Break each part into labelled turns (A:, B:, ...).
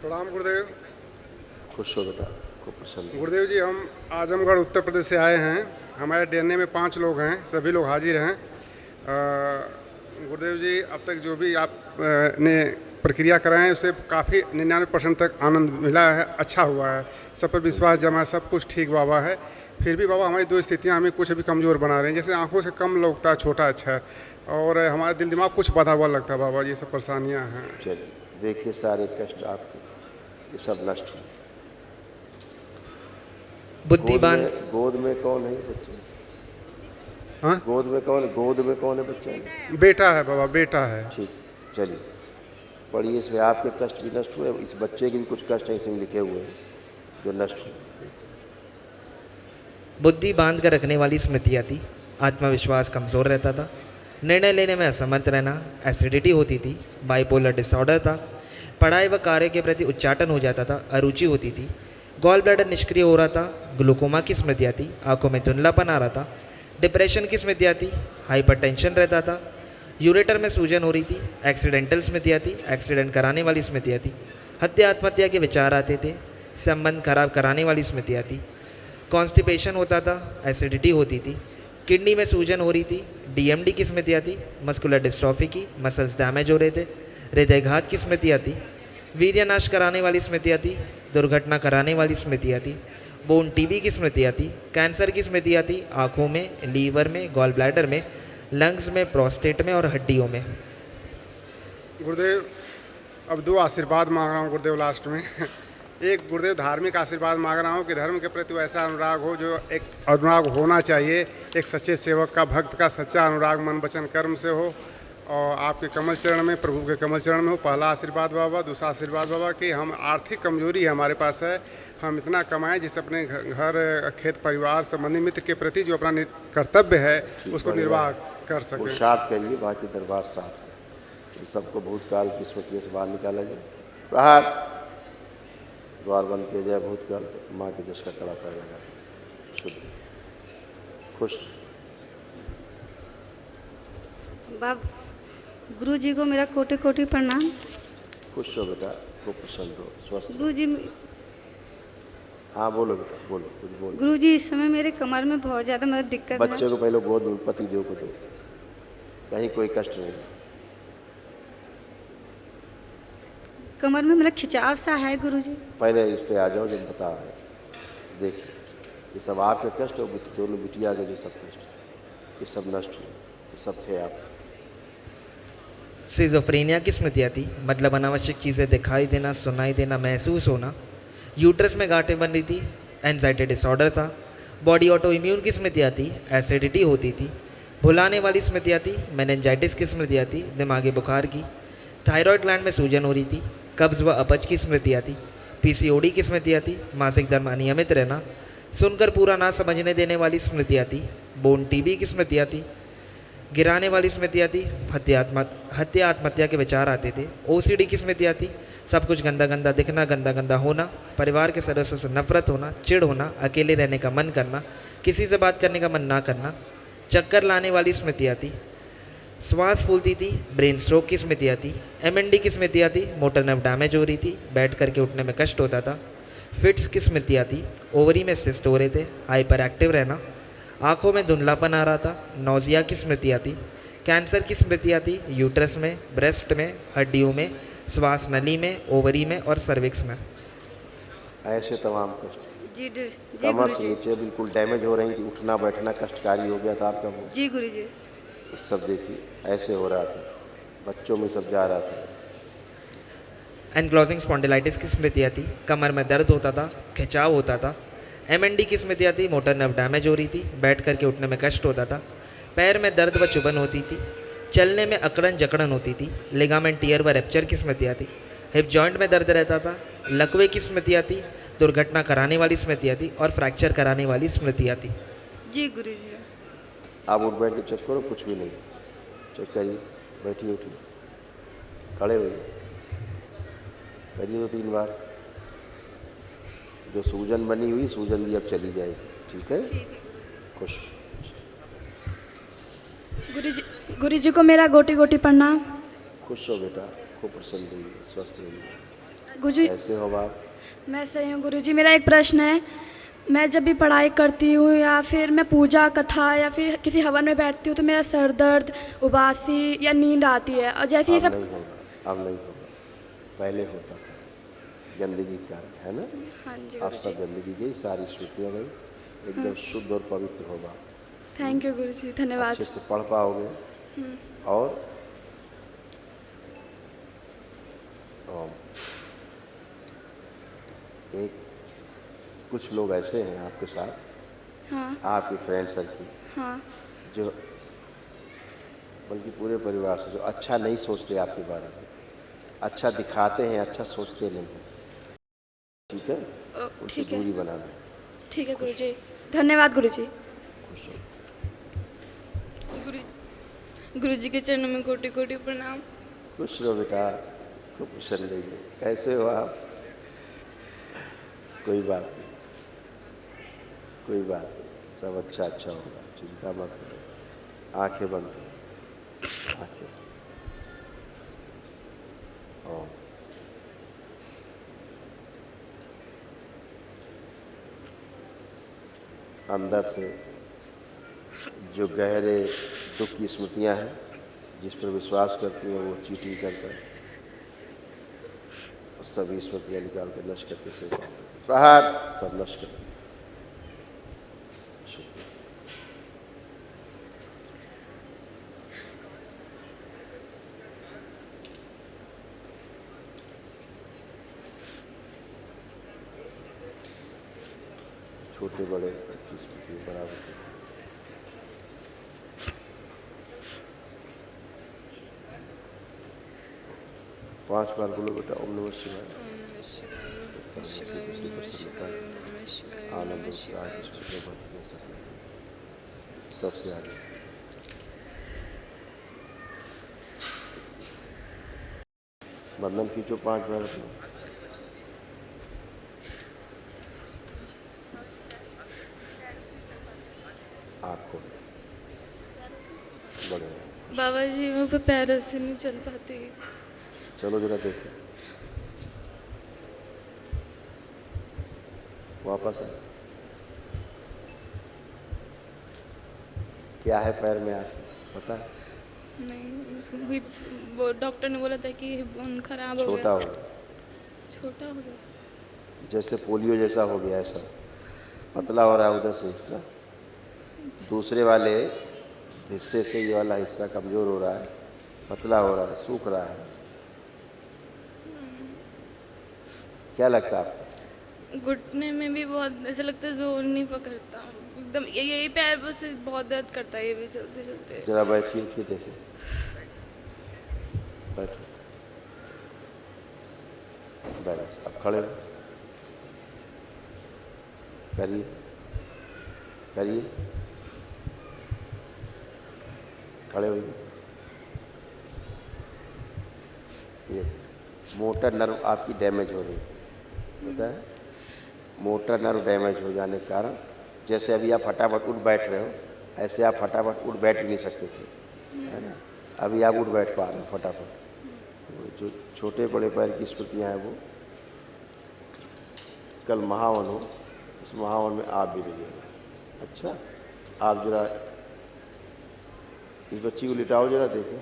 A: प्रणाम गुरुदेव।
B: खुश हो बेटा, खूब प्रसन्न।
A: गुरुदेव जी, हम आजमगढ़ उत्तर प्रदेश से आए हैं। हमारे डीएनए में 5 लोग हैं, सभी लोग हाजिर हैं। गुरुदेव जी, अब तक जो भी आप ने प्रक्रिया कराएं उससे काफ़ी 99% तक आनंद मिला है, अच्छा हुआ है, सब पर विश्वास जमा है, सब कुछ ठीक बाबा है। फिर भी बाबा हमारी 2 स्थितियां हमें कुछ अभी कमज़ोर बना रही हैं, जैसे आंखों से कम लगता है, छोटा अच्छा है, और हमारा दिल दिमाग कुछ बधा हुआ लगता है बाबा। ये सब परेशानियाँ हैं।
B: चलिए देखिए, सारे कष्ट आपके ये सब नष्ट हो।
C: बुद्धिमान
B: गोद में कौन है बच्चे?
A: हाँ,
B: गोद में कौन है बच्चा?
A: बेटा है बाबा, बेटा है।
B: ठीक, चलिए पढ़िए। इसमें आपके कष्ट भी नष्ट हुए, इस बच्चे के भी कुछ कष्ट हैं इसमें लिखे हुए हैं जो नष्ट हुए।
C: बुद्धि बांध कर रखने वाली स्मृतियाँ थी, आत्मविश्वास कमज़ोर रहता था, निर्णय लेने में असमर्थ रहना, एसिडिटी होती थी, बाइपोलर डिसऑर्डर था, पढ़ाई व कार्य के प्रति उच्चाटन हो जाता था, अरुचि होती थी, गॉल ब्लैडर निष्क्रिय हो रहा था, ग्लूकोमा की स्मृतियाँ थी, आंखों में धुंधलापन आ रहा था, डिप्रेशन की स्मृतियाँ थी, हाइपरटेंशन रहता था, यूरेटर में सूजन हो रही थी, एक्सीडेंटल स्मृतियाँ थी, एक्सीडेंट कराने वाली स्मृतियाँ थी, हत्या आत्महत्या के विचार आते थे, संबंध खराब कराने वाली स्मृतियाँ थी, कॉन्स्टिपेशन होता था, एसिडिटी होती थी, किडनी में सूजन हो रही थी, डीएमडी की स्मृतियाँ थी, मस्कुलर डिस्ट्रॉफी की, मसल्स डैमेज हो रहे थे, हृदयघात की स्मृतियाँ थी, वीर्यनाश कराने वाली स्मृतियाँ थी, दुर्घटना कराने वाली स्मृतियाँ थी, बोन टीबी की स्मृतियाँ थी, कैंसर की स्मृतियाँ थी, आँखों में, लीवर में, गॉल ब्लैडर में, लंग्स में, प्रोस्टेट में और हड्डियों में।
A: गुरुदेव, अब 2 आशीर्वाद मांग रहा हूँ गुरुदेव लास्ट में। एक गुरुदेव धार्मिक आशीर्वाद मांग रहा हूँ कि धर्म के प्रति वैसा अनुराग हो जो एक अनुराग होना चाहिए, एक सच्चे सेवक का, भक्त का सच्चा अनुराग मन वचन कर्म से हो, और आपके कमल चरण में, प्रभु के कमल चरण में हो। पहला आशीर्वाद बाबा। दूसरा आशीर्वाद बाबा कि हम आर्थिक कमजोरी है हमारे पास है, हम इतना कमाएं जिससे अपने घर खेत परिवार संबंधी मित्र के प्रति जो अपना कर्तव्य है उसको निर्वाह कर सकें।
B: पुरुषार्थ करिए, बाकी दरबार साथ है। इन सबको भूतकाल की स्मृतियों से बाहर निकाला जाए। प्रहार, द्वार बंद किया जाए। भूतकाल माँ की दश का कड़ा पैर लगा दिया। शुद्ध खुश।
D: बाब गुरु जी को मेरा कोटि कोटि प्रणाम।
B: खुश हो बेटा, खूब प्रसन्न हो, स्वस्थ
D: गुरु जी।
B: हाँ बोलो बेटा, बोलो, कुछ बोलो।
D: गुरु जी, इस समय मेरे कमर में बहुत ज़्यादा मतलब दिक्कत है।
B: बच्चे को पहले गोद में, पति देव को दो, कहीं कोई कष्ट नहीं है।
D: कमर में मतलब खिंचाव सा है गुरु जी।
B: पहले इस पे आ जाओ जब बता रहे हैं। देखिए, ये सब आपके कष्ट और दोनों बिटिया के जो सब कष्ट, ये सब नष्ट हुए, ये सब थे आप।
C: सिजोफ्रेनिया की स्मृतियाँ थी, मतलब अनावश्यक चीज़ें दिखाई देना, सुनाई देना, महसूस होना, यूट्रस में गांठें बन रही थी, एंजाइटी डिसऑर्डर था, बॉडी ऑटो इम्यून की स्मृतियाँ थी, एसिडिटी होती थी, भुलाने वाली स्मृतियाँ थी, मेनिंजाइटिस की स्मृतियाँ थी, दिमागी बुखार की, थायराइड ग्लैंड में सूजन हो रही थी, कब्ज व अपच की स्मृतियाँ थी, पीसीओडी की स्मृतियाँ थी, मासिक धर्म अनियमित रहना, सुनकर पूरा ना समझने देने वाली स्मृतियाँ थी, बोन टीबी की स्मृतियाँ थी, गिराने वाली स्मृतियाँ थी, हत्या आत्महत्या के विचार आते थे, ओसीडी की स्मृतियाँ थी, सब कुछ गंदा गंदा दिखना, गंदा गंदा होना, परिवार के सदस्यों से नफरत होना, चिढ़ होना, अकेले रहने का मन करना, किसी से बात करने का मन ना करना, चक्कर लाने वाली स्मृतियाँ थी, श्वास फूलती थी, ब्रेन स्ट्रोक की स्मृतियाँ थी, एमएनडी की स्मृतियाँ थी, मोटर नर्व डैमेज हो रही थी, बैठ करके उठने में कष्ट होता था, फिट्स की स्मृतियाँ थी, ओवरी में सिस्ट हो रहे थे, हाइपर एक्टिव रहना, आँखों में धुंधलापन आ रहा था, नौजिया की स्मृतियाँ थी, कैंसर की स्मृतियाँ थी, यूट्रस में, ब्रेस्ट में, हड्डियों में, श्वास नली में, ओवरी में और सर्विक्स में।
B: ऐसे तमाम कष्ट
D: जी जी
B: कमर
D: गुरु
B: से
D: जी।
B: नीचे बिल्कुल डैमेज हो रही थी, उठना बैठना कष्टकारी हो गया था आपका वो।
D: जी गुरु जी।
B: ये सब देखिए ऐसे हो रहा था, बच्चों में सब जा रहा था।
C: एनक्लोजिंग स्पॉन्डिलाइटिस की स्मृतियाँ थी, कमर में दर्द होता था, खिंचाव होता था, एमएनडी की स्मृतियाँ थी, मोटर नर्व डैमेज हो रही थी, बैठ करके उठने में कष्ट होता था, पैर में दर्द व चुभन होती थी, चलने में अकड़न जकड़न होती थी, लिगामेंट टियर व रैप्चर की स्मृतियाँ थी, हिप जॉइंट में दर्द रहता था, लकवे की स्मृतियाँ थी, दुर्घटना कराने वाली स्मृतियाँ थी और फ्रैक्चर कराने वाली स्मृतियाँ थी।
D: जी गुरु जी।
B: आप उठ बैठ के चेक करो, कुछ भी नहीं है। चेक करिए, बैठिए, उठिए, खड़े होइए, करिए 2-3 बार। जो सूजन बनी हुई, सूजन भी अब चली जाएगी। ठीक है, खुश।
D: गुरु जी को मेरा गोटी गोटी प्रणाम।
B: खुश हो बेटा, खूब प्रसन्न रहिए, स्वस्थ रहिए।
D: गुरुजी
B: कैसे हो बाप?
D: मैं सही हूँ गुरुजी। मेरा एक प्रश्न है, मैं जब भी पढ़ाई करती हूँ या फिर मैं पूजा कथा या फिर किसी हवन में बैठती हूँ तो मेरा सर दर्द, उबासी या नींद आती है, और जैसे ये
B: अब
D: सब।
B: नहीं होगा, अब नहीं होगा, पहले होता था, गंदगी के कारण, है ना?
D: हाँ जी
B: अब
D: गुरुजी।
B: सब गंदगी गई, सारी स्मृतियाँ गई, एकदम शुद्ध और पवित्र होगा।
D: थैंक यू गुरुजी, धन्यवाद।
B: अच्छे से पढ़ पाओगे। और एक कुछ लोग ऐसे हैं आपके साथ,
D: हाँ
B: आपकी फ्रेंड सर्किल,
D: हाँ
B: जो बल्कि पूरे परिवार से जो अच्छा नहीं सोचते आपके बारे में, अच्छा दिखाते हैं, अच्छा सोचते नहीं हैं, ठीक है? उनसे
D: ठीक है,
B: दूरी बनाना।
D: ठीक है गुरुजी, धन्यवाद गुरुजी।
B: खुश हो।
E: गुरुजी के चरणों में कोटि कोटि प्रणाम।
B: खुश रहो बेटा, खूब प्रसन्न रहिए। कैसे हो आप? कोई बात नहीं, कोई बात नहीं, सब अच्छा अच्छा होगा, चिंता मत करो। आंखें बंद करो, आंखें बंद। ओम। अंदर से जो गहरे दुख की स्मृतियां हैं, जिस पर विश्वास करती हैं वो चीटिंग करता है, सभी स्मृतियां निकाल कर नष्ट करके से प्रहार सब नष्ट कर दिया। शुद्धि। छोटे बड़े की स्मृति बराबर की। 5 बार बोलो बेटा, ओम नमः शिवाय। आनंद उत्साह की स्मृति बढ़ती है सबसे आगे। बंधन खींचो 5 बार अपना। आँख खोलो, बढ़िया।
E: बाबा जी मैं पे पैरों से नहीं चल पाती।
B: चलो जरा देखें, वापस आए। क्या है पैर में आपके, पता है?
E: नहीं, वो डॉक्टर ने बोला था कि बोन खराब हो
B: छोटा
E: गया।
B: हो गया,
E: छोटा हो गया,
B: जैसे पोलियो जैसा हो गया, ऐसा पतला हो रहा है उधर से हिस्सा, दूसरे वाले हिस्से से ये वाला हिस्सा कमज़ोर हो रहा है, पतला हो रहा है, सूख रहा है। क्या लगता है आपको?
E: घुटने में भी बहुत ऐसा लगता है, जोर नहीं पकड़ता एकदम। यही पैर बस बहुत दर्द करता है, ये भी चलते चलते।
B: जरा बैठिए, उठिए, देखिए, बैठो, बैलेंस। अब खड़े हो, करिए करिए, खड़े होइए। ये मोटर नर्व आपकी डैमेज हो रही थी, पता है? मोटर नर्व डैमेज हो जाने के कारण, जैसे अभी आप फटाफट उठ बैठ रहे हो, ऐसे आप फटाफट उठ बैठ भी नहीं सकते थे, है ना? अभी आप उठ बैठ पा रहे हो फटाफट। वो जो छोटे बड़े पैर की स्मृतियाँ हैं, वो कल महावन हो, उस महावन में आप भी रहिएगा। अच्छा, आप जरा इस बच्ची को लिटाओ, जरा देखें।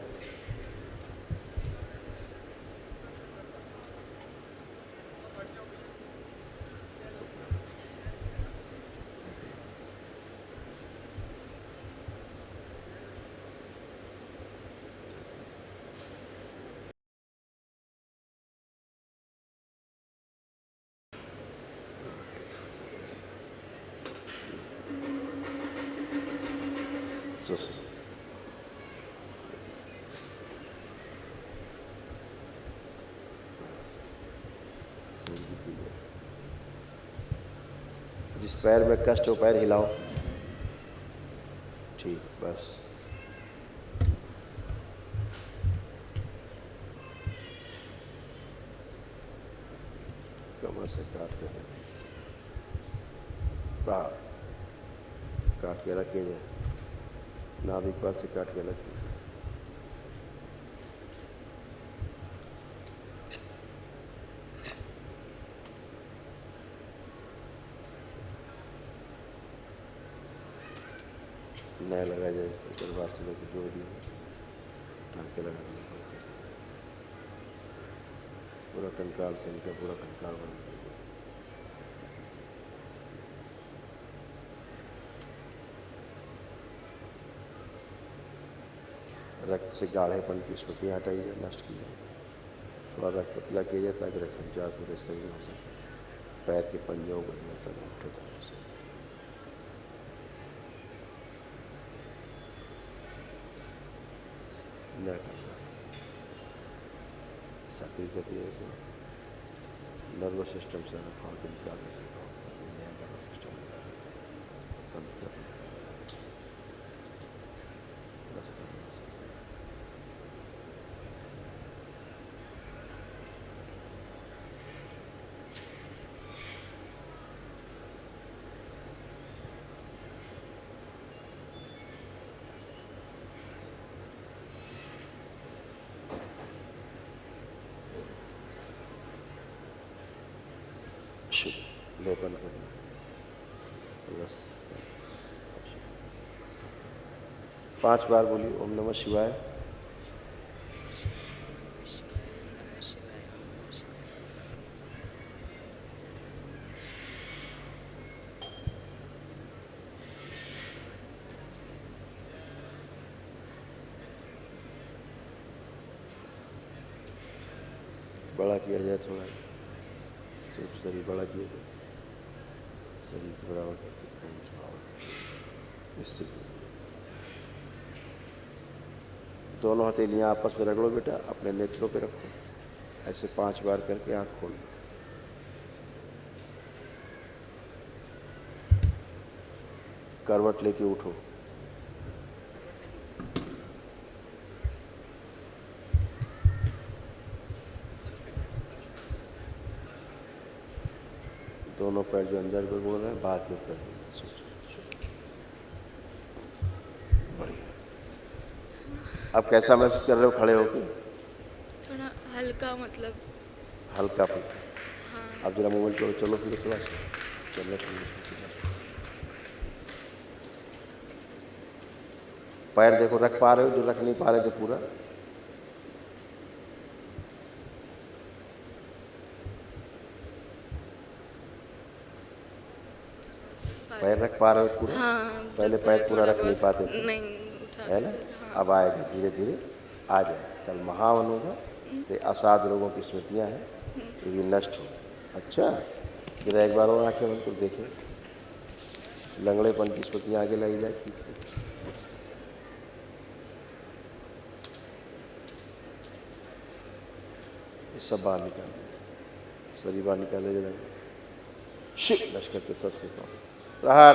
B: सो जिस पैर में कष्ट हो पैर हिलाओ, ठीक, बस। कमर से काट के रखिए, काट के रखिए जाए, नाभिक पास से काट के रखिए। नया लगा जाए, इससे तलवार से लेकर जोड़ दिए, टाँके लगा दिए, पूरा कंकाल से इनका पूरा कंकाल बन दिया। रक्त से गाढ़ेपन की स्मृतियाँ हटाई जाए, नष्ट की जाए, थोड़ा रक्त पतला किया जाए ताकि रक्त संचार पूरे शरीर में हो सके, पैर के पंजों को लिए तक उठे तक हो सके। नया कंकाल सक्रिय कर दिया जाए, नर्वस सिस्टम से फाड़ के निकालने से नया नर्वस सिस्टम निकाल तंत्र का लेपन करना, बस 5 बार बोलिए ओम नमः शिवाय। बड़ा किया जाए थोड़ा, सिर्फ शरीर बड़ा किया जाए, शरीर के बराबर करके स्थिर कर दिया। दोनों हथेलियाँ आपस में रगड़ो बेटा, अपने नेत्रों पे रखो, ऐसे 5 बार करके आँख खोलो। करवट लेके उठो, दोनों पैर जो अंदर को बोल रहे हैं बाहर की ओर कर दिए। सोचो बढ़िया। अब कैसा महसूस कर रहे हो खड़े होके?
E: थोड़ा हल्का, मतलब
B: हल्का फुल्का।
E: हाँ।
B: अब जरा मूवमेंट करो, चलो फिर थोड़ा सा चलने फिरने। पैर देखो रख पा रहे हो, जो रख नहीं पा रहे थे पूरा। पैर रख पा रहे हो पूरा?
E: हाँ,
B: पहले पैर पूरा रख नहीं पाते थे,
E: नहीं
B: है ना? अब आएगा, धीरे धीरे आ जाएगा। कल महावन होगा तो असाध रोगों की स्मृतियाँ हैं, ये भी नष्ट होगी। अच्छा, जरा एक बार और आंखें बंद कर देखें, लंगड़ेपन की स्मृतियाँ आगे लाई जाए खींच के। ये सब बाहर निकाल दे, शरीर बाहर निकाले जाए, शिव लश्कर के सर से पाओ प्रहार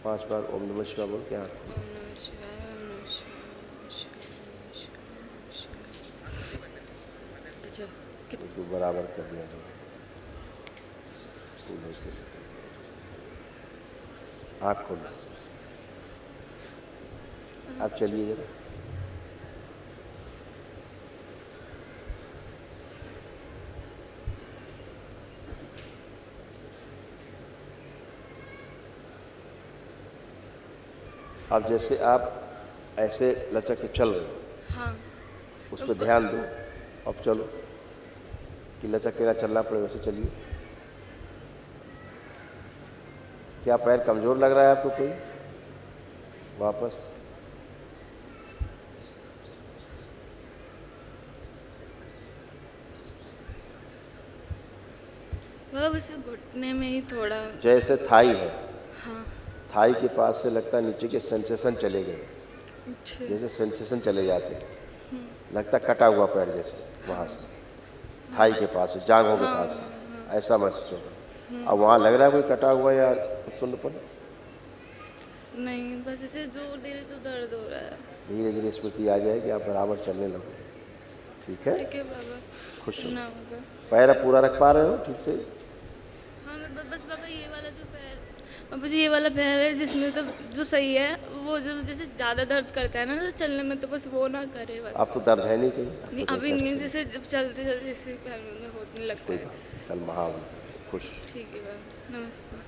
B: 5 बार ओम नमः शिवाय बोल के हाथ इसको बराबर कर दिया जाए। से आँख खोलो, अब चलिए जरा। अब जैसे आप ऐसे लचक के चल रहे हो,
E: हाँ,
B: उस पर ध्यान दो। अब चलो कि लचक के ना चलना पड़े, वैसे चलिए। क्या पैर कमजोर लग रहा है आपको कोई? वापस
E: बस घुटने में ही थोड़ा।
B: जैसे थाई है,
E: हाँ।
B: थाई के पास से लगता है नीचे के सेंसेशन चले गए,
E: अच्छा।
B: जैसे सेंसेशन चले जाते हैं, लगता कटा हुआ पैर जैसे, वहाँ से थाई के पास से, जांघों के पास से ऐसा महसूस होता है। अब वहाँ लग रहा है कोई कटा हुआ या सुन्नपन?
E: नहीं, बस ऐसे जोर दे रहे तो दर्द हो रहा है।
B: धीरे धीरे स्मृति आ जाएगी, आप बराबर चलने लगोगे। ठीक है?
E: ठीक है बाबा,
B: खुश हो।
E: ना बाबा।
B: पैर अब पूरा रख पा रहे हो ठीक से?
E: हाँ, मैं बस बाबा ये वाला जो पैर, बाबा जी ये वाला पैर है जिसमें तो जो सही है, वो जो जैसे ज़्यादा दर्द करता है ना तो चलने में, तो बस वो ना करे बस।
B: अब तो दर्द है नहीं कहीं?
E: नहीं, अभी नहीं, जैसे जब चलते चलते जैसे पैर में होने लगता
B: कोई
E: है।
B: बात नहीं, कल महावन करें। खुश।
E: ठीक है बाबा, नमस्ते।